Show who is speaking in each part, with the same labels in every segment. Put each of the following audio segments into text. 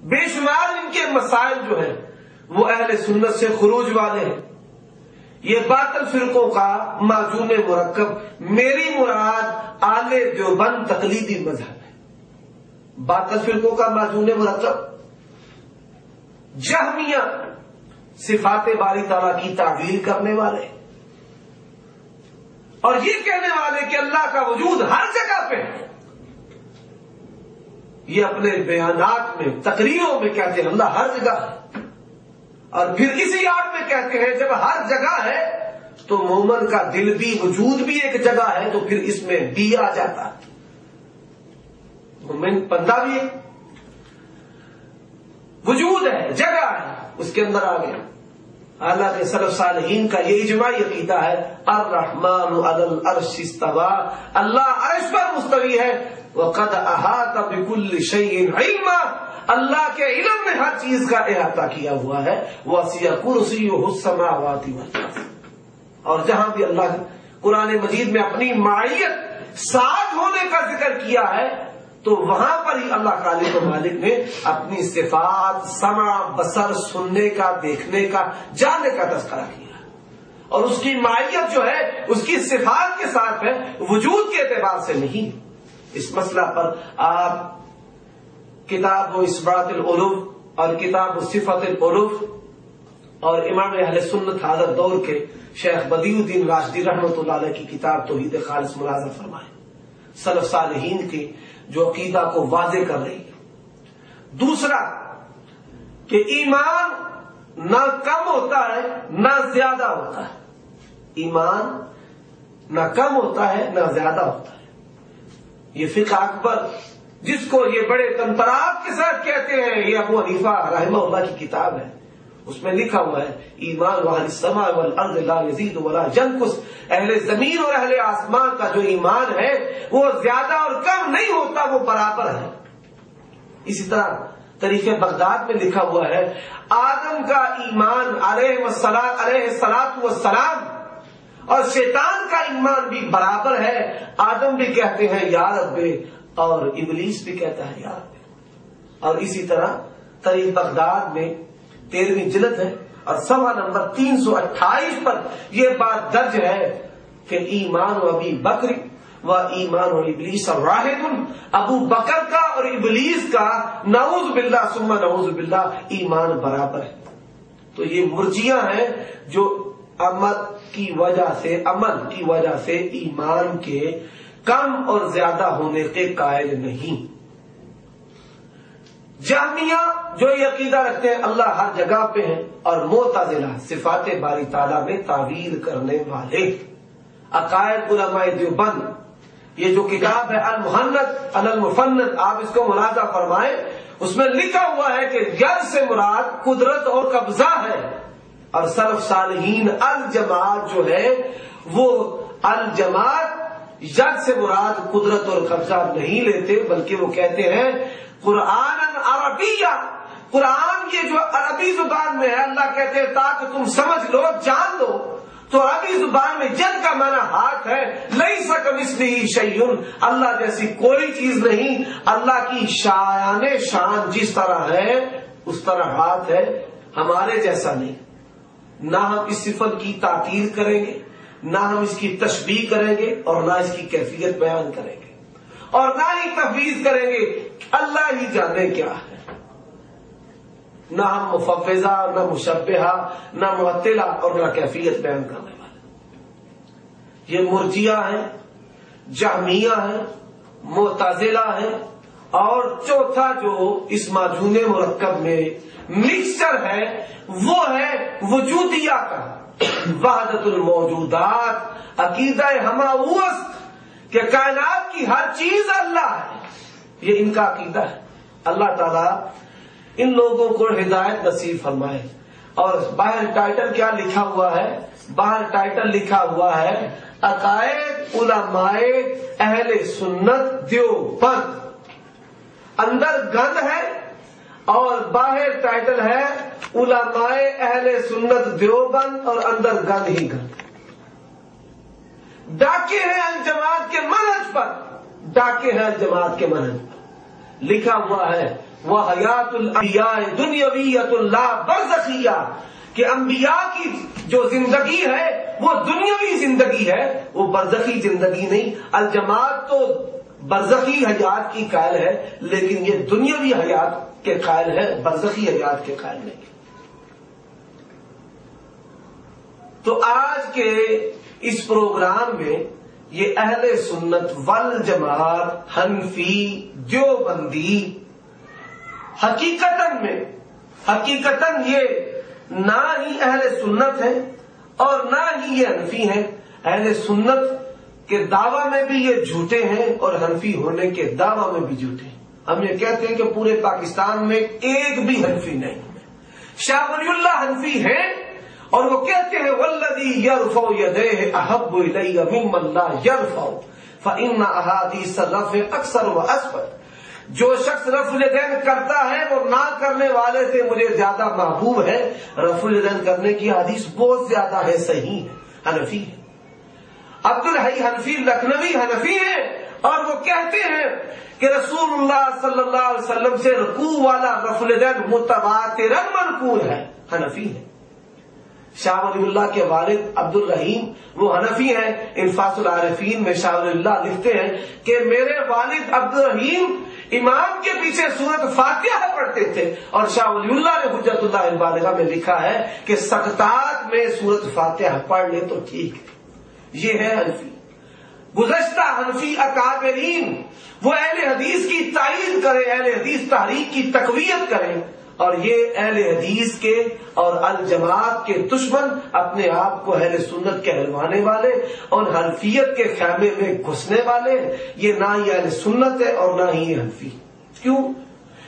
Speaker 1: بے شمار ان کے مسائل جو ہیں وہ اہل سنت سے خروج والے ہیں. یہ باطل فرقوں کا معجون مرکب. میری مراد آل دیوبند تقلیدی مذہب ہے. باطل فرقوں کا معجون مرکب جہمیہ، صفات باری تعالیٰ کی تعویل کرنے والے اور یہ کہنے والے کہ اللہ کا وجود ہر جگہ پہ ہے. یہ اپنے بیانات میں، تقریروں میں کہتے ہیں اللہ ہر جگہ ہے، اور پھر اسی آڑ میں کہتے ہیں جب ہر جگہ ہے تو مومن کا دل بھی، وجود بھی ایک جگہ ہے، تو پھر اس میں بھی آ جاتا ہے. مومن بندہ بھی ہے، وجود ہے، جگہ ہے، اس کے اندر آ گیا. حالانکہ سلف صالحین کا یہ اجماعی عقیدہ ہے الرحمن علی العرش استوى، اللہ عرش پر مستوی ہے. وقد احاط بكل شيء علما، اللہ کے علم میں ہر چیز کا احاطہ کیا ہوا ہے. وسع کرسیہ السماوات والارض. اور جہاں بھی اللہ قرآن مجید میں اپنی معیت ساتھ ہونے کا ذکر کیا ہے تو وہاں پر ہی اللہ خالق و مالک نے اپنی صفات، سمع، بصر، سننے کا، دیکھنے کا، جاننے کا تذکرہ کیا. اور اس کی معیت جو ہے اس کی صفات کے ساتھ ہے، وجود کے اعتبار سے نہیں. اس مسئلہ پر آپ کتاب و اثبات الالوف اور کتاب و صفت الالوف اور امام اہل سنت حاضر دور کے شیخ بدیع الدین راشدی رحمۃ اللہ علیہ کی کتاب توحید خالص ملاحظہ فرمائیں. سلف صالحین کی جو عقیدہ کو واضح کر رہی ہے. دوسرا کہ ایمان نہ کم ہوتا ہے نہ زیادہ ہوتا ہے. ایمان نہ کم ہوتا ہے نہ زیادہ ہوتا ہے. یہ فقہ اکبر جس کو یہ بڑے تنطرات کے ساتھ کہتے ہیں، یہ ابو حنیفہ رحمہ اللہ کی کتاب ہے. اس میں لکھا ہوا ہے ایمان واہل السماء والارض لا یزید ولا ینقص. اہل زمین اور اہل آسمان کا جو ایمان ہے وہ زیادہ اور کم نہیں ہوتا، وہ برابر ہے. اسی طرح تاریخ بغداد میں لکھا ہوا ہے آدم کا ایمان علیہ الصلاۃ والسلام اور شیطان کا ایمان بھی برابر ہے. آدم بھی کہتے ہیں یا رب اور ابلیس بھی کہتا ہے یا رب. اور اسی طرح تاریخ بغداد میں 13ویں جلد ہے اور صفحہ نمبر 328 پر یہ بات درج ہے کہ ایمان و ابی بکر و ایمان و ابلیس واحد. ابو بکر کا اور ابلیس کا نعوذ باللہ ثم نعوذ باللہ ایمان برابر ہے. تو یہ مرجئیہ ہیں جو عمل کی وجہ سے ایمان کے کم اور زیادہ ہونے کے قائل نہیں. جہمیہ جو یہ عقیدہ رکھتے ہیں اللہ ہر جگہ پہ ہے، اور معتزلہ صفات باری تعالیٰ میں تعویل کرنے والے. عقائد علماء دیوبند یہ جو کتاب ہے المحند علی المفند، آپ اس کو ملاحظہ فرمائیں، اس میں لکھا ہوا ہے کہ ید سے مراد قدرت اور قبضہ ہے. اور سلف صالحین الجماعت جو ہے وہ الجماعت ید سے مراد قدرت اور قبضہ نہیں لیتے، بلکہ وہ کہتے ہیں قرآن عربیہ، قرآن یہ جو عربی زبان میں ہے اللہ کہتے ہیں تاکہ تم سمجھ لو، جان لو. تو عربی زبان میں ید کا معنی ہاتھ ہے. لیس کمثلہ شیء، اللہ جیسی کوئی چیز نہیں. اللہ کی شان جس طرح ہے اس طرح ہاتھ ہے، ہمارے جیسا نہیں. نہ ہم اس صفت کی تعطیل کریں گے، نہ ہم اس کی تشبیہ کریں گے، اور نہ اس کی کیفیت بیان کریں گے، اور نہ ہی تفویض کریں گے. اللہ ہی جانے کیا ہے. نہ ہم مفوضہ، نہ مشبہہ، نہ معطلہ، اور نہ کیفیت بیان کرنے والے. یہ مرجئیہ ہیں، جہمیہ ہیں، معتزلہ ہیں. اور چوتھا جو اس معجون مرکب میں مکسچر ہے وہ ہے وجودیہ کا، وحدت الموجودات، عقیدہ ہماوست کہ کائنات کی ہر چیز اللہ ہے. یہ ان کا عقیدہ ہے. اللہ تعالیٰ ان لوگوں کو ہدایت نصیب فرمائے. اور باہر ٹائٹل کیا لکھا ہوا ہے؟ باہر ٹائٹل لکھا ہوا ہے عقائد علماء اہل سنت دیوبند. اندر گند ہے اور باہر ٹائٹل ہے علماء اہل سنت دیوبند، اور اندر گند ہی گند. ڈاکے ہیں الجماعت کے منہج پر، ڈاکے ہیں الجماعت کے منہج پر. لکھا ہوا ہے وہ حیات الانبیاء دنیویۃ لا برزخیہ، کہ انبیاء کی جو زندگی ہے وہ دنیاوی زندگی ہے، وہ برزخی زندگی نہیں۔ الجماعت تو برزخی حیات کی قائل ہے، لیکن یہ دنیاوی حیات کے قائل ہے، برزخی حیات کے قائل نہیں۔ تو آج کے اس پروگرام میں یہ اہل سنت والجماعت، حنفی، دیوبندی، حقیقتاً یہ نہ ہی اہل سنت ہے اور نہ ہی یہ حنفی ہیں۔ اہل سنت کے دعویٰ میں بھی یہ جھوٹے ہیں اور حنفی ہونے کے دعویٰ میں بھی جھوٹے ہیں۔ ہم یہ کہتے ہیں کہ پورے پاکستان میں ایک بھی حنفی نہیں ہے۔ شاہ ولی اللہ حنفی ہیں اور وہ کہتے ہیں والذی یرفع یدیہ احب الی ممن لا یرفع فإن احادیث الرفع اکثر و اثبت۔ جو شخص رفع الیدین کرتا ہے وہ نہ کرنے والے سے مجھے زیادہ محبوب ہے۔ رفع الیدین کرنے کی حدیث بہت زیادہ ہے، صحیح ہے، حنفی ہے۔ عبد الحی حنفی لکھنوی حنفی ہیں اور وہ کہتے ہیں کہ رسول اللہ صلی اللہ علیہ وسلم سے رکوع والا رفع الیدین متواتراً منقول ہے، حنفی ہے۔ شاہ ولی اللہ کے والد عبد الرحیم وہ حنفی ہیں۔ انفاس العارفین میں شاہ ولی اللہ لکھتے ہیں کہ میرے والد عبد الرحیم امام کے پیچھے سورۃ فاتحہ پڑھتے تھے، اور شاہ ولی اللہ نے حجت اللہ البالغہ میں لکھا ہے کہ سکتات میں سورۃ فاتحہ پڑھ لے تو ٹھیک ہے۔ یہ ہے حنفی۔ گزشتہ حنفی اکابرین وہ اہل حدیث کی تائید کریں، اہل حدیث تحریک کی تقویت کریں، اور یہ اہل حدیث کے اور الجماعت کے دشمن اپنے آپ کو اہل سنت کہلوانے والے اور حنفیت کے خیمے میں گھسنے والے، یہ نہ ہی اہل سنت ہے اور نہ ہی حنفی۔ کیوں؟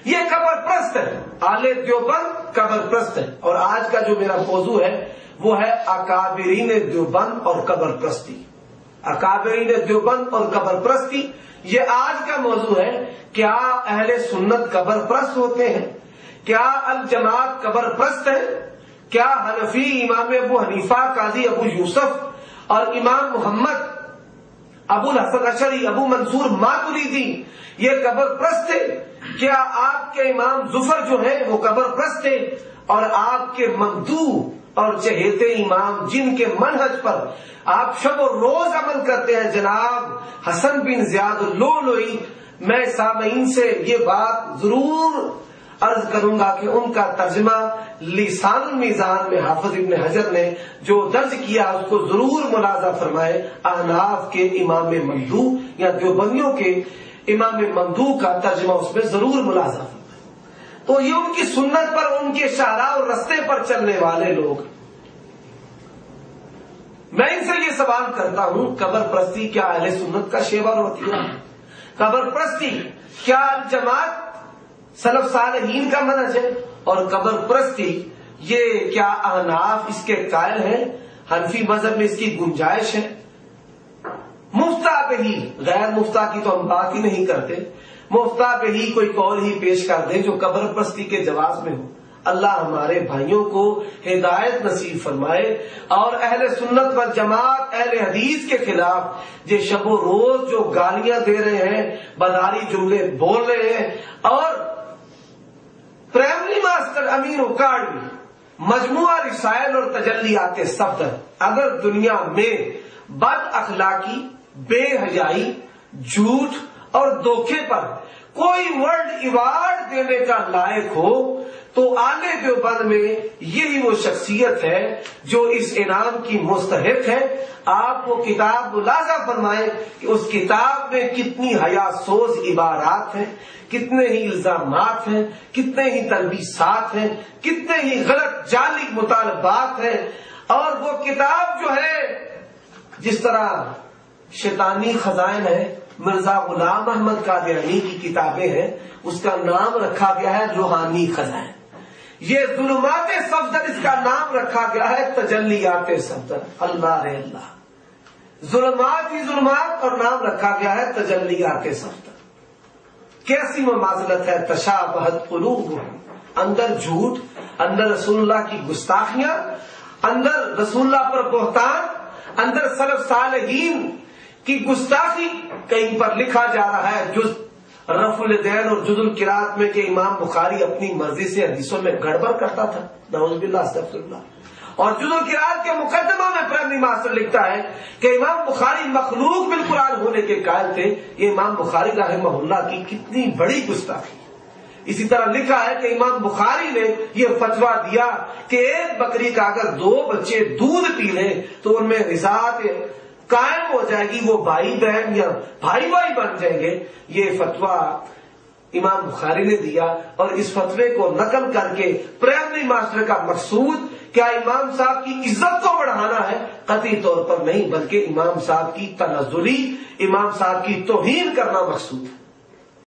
Speaker 1: یہ قبر پرست ہے، اہل دیوبند قبر پرست ہے۔ اور آج کا جو میرا موضوع ہے وہ ہے اکابرین دیوبند اور قبر پرستی۔ اکابرین دیوبند اور قبر پرستی یہ آج کا موضوع ہے۔ کیا اہل سنت قبر پرست ہوتے ہیں؟ کیا الجماعت قبر پرست ہے؟ کیا حنفی امام ابو حنیفہ قاضی ابو یوسف اور امام محمد ابو الحسن اشعری ابو منصور ماتریدی یہ قبر پرست تھے؟ کیا آپ کے امام ظفر جو ہیں وہ قبر پرست تھے؟ اور آپ کے ممدوح اور چہیتے امام جن کے منہج پر آپ شب و روز عمل کرتے ہیں، جناب حسن بن زیاد اللؤلؤی، میں سامعین سے یہ بات ضرور عرض کروں گا کہ ان کا ترجمہ لسان المیزان میں حافظ ابن حجر نے جو درج کیا اس کو ضرور ملاحظہ فرمائے۔ احناف کے امام ممدوح یا دیوبندیوں کے امام ممدوح کا ترجمہ اس میں ضرور ملاحظہ فرمائے۔ تو یہ ان کی سنت پر، ان کے شاہراہ اور رستے پر چلنے والے لوگ۔ میں ان سے یہ سوال کرتا ہوں، قبر پرستی کیا اہل سنت کا شیوا اور وطیرہ ہے؟ قبر پرستی کیا جماعت سلف صالحین کا منہج ہے؟ اور قبر پرستی یہ کیا احناف اس کے قائل ہیں؟ حنفی مذہب میں اس کی گنجائش ہے؟ مفتہ پہ ہی، غیر مفتہ کی تو ہم بات ہی نہیں کرتے، مفتہ پہ ہی کوئی قول ہی پیش کر دیں جو قبر پرستی کے جواز میں ہو۔ اللہ ہمارے بھائیوں کو ہدایت نصیب فرمائے اور اہل سنت والجماعت اہل حدیث کے خلاف یہ شب و روز جو گالیاں دے رہے ہیں، بداری جملے بول رہے ہیں، اور پرائمری ماسٹر امین اکاڑوی مجموعہ رسائل اور تجلیات صفدر اگر دنیا میں بد اخلاقی، بے حیائی، جھوٹ اور دھوکے پر کوئی ورلڈ ایوارڈ دینے کا لائق ہو تو آنے دیوبند میں یہی وہ شخصیت ہے جو اس انعام کی مستحق ہے۔ آپ وہ کتاب ملاحظہ فرمائیں کہ اس کتاب میں کتنی حیا سوز عبارات ہیں، کتنے ہی الزامات ہیں، کتنے ہی تلبیسات ہیں، کتنے ہی غلط جعلی مطالبات ہیں۔ اور وہ کتاب جو ہے جس طرح شیطانی خزائن ہے، مرزا غلام احمد قادیانی کی کتابیں ہیں، اس کا نام رکھا گیا ہے روحانی خزائن۔ یہ ظلمات صفدر اس کا نام رکھا گیا ہے تجلیات صفدر۔ اللہ رے اللہ، ظلمات ہی ظلمات اور نام رکھا گیا ہے تجلیات صفدر۔ کیسی مماثلت ہے، تشابہت قلوبہم، اندر جھوٹ، اندر رسول اللہ کی گستاخیاں، اندر رسول اللہ پر بہتان، اندر سلف صالحین کی گستاخی۔ کہیں پر لکھا جا رہا ہے جز رفع الیدین اور جز القراءت میں کہ امام بخاری اپنی مرضی سے حدیثوں میں گڑبڑ کرتا تھا، نعوذ باللہ استغفر اللہ۔ اور جز القراءت کے مقدمہ میں پرائمری ماسٹر لکھتا ہے کہ امام بخاری مخلوق بالقرآن ہونے کے قائل تھے۔ یہ امام بخاری رحمہ اللہ کی کتنی بڑی گستاخی۔ اسی طرح لکھا ہے کہ امام بخاری نے یہ فتویٰ دیا کہ ایک بکری کا اگر 2 بچے دودھ پی لیں تو ان میں رضاعت قائم ہو جائے گی، وہ بھائی بہن یا بھائی بھائی بن جائیں گے۔ یہ فتویٰ امام بخاری نے دیا، اور اس فتوے کو نقل کر کے پرائمری ماسٹر کا مقصود کیا امام صاحب کی عزت کو بڑھانا ہے؟ قطعی طور پر نہیں، بلکہ امام صاحب کی تنزلی، امام صاحب کی توہین کرنا مقصود ہے۔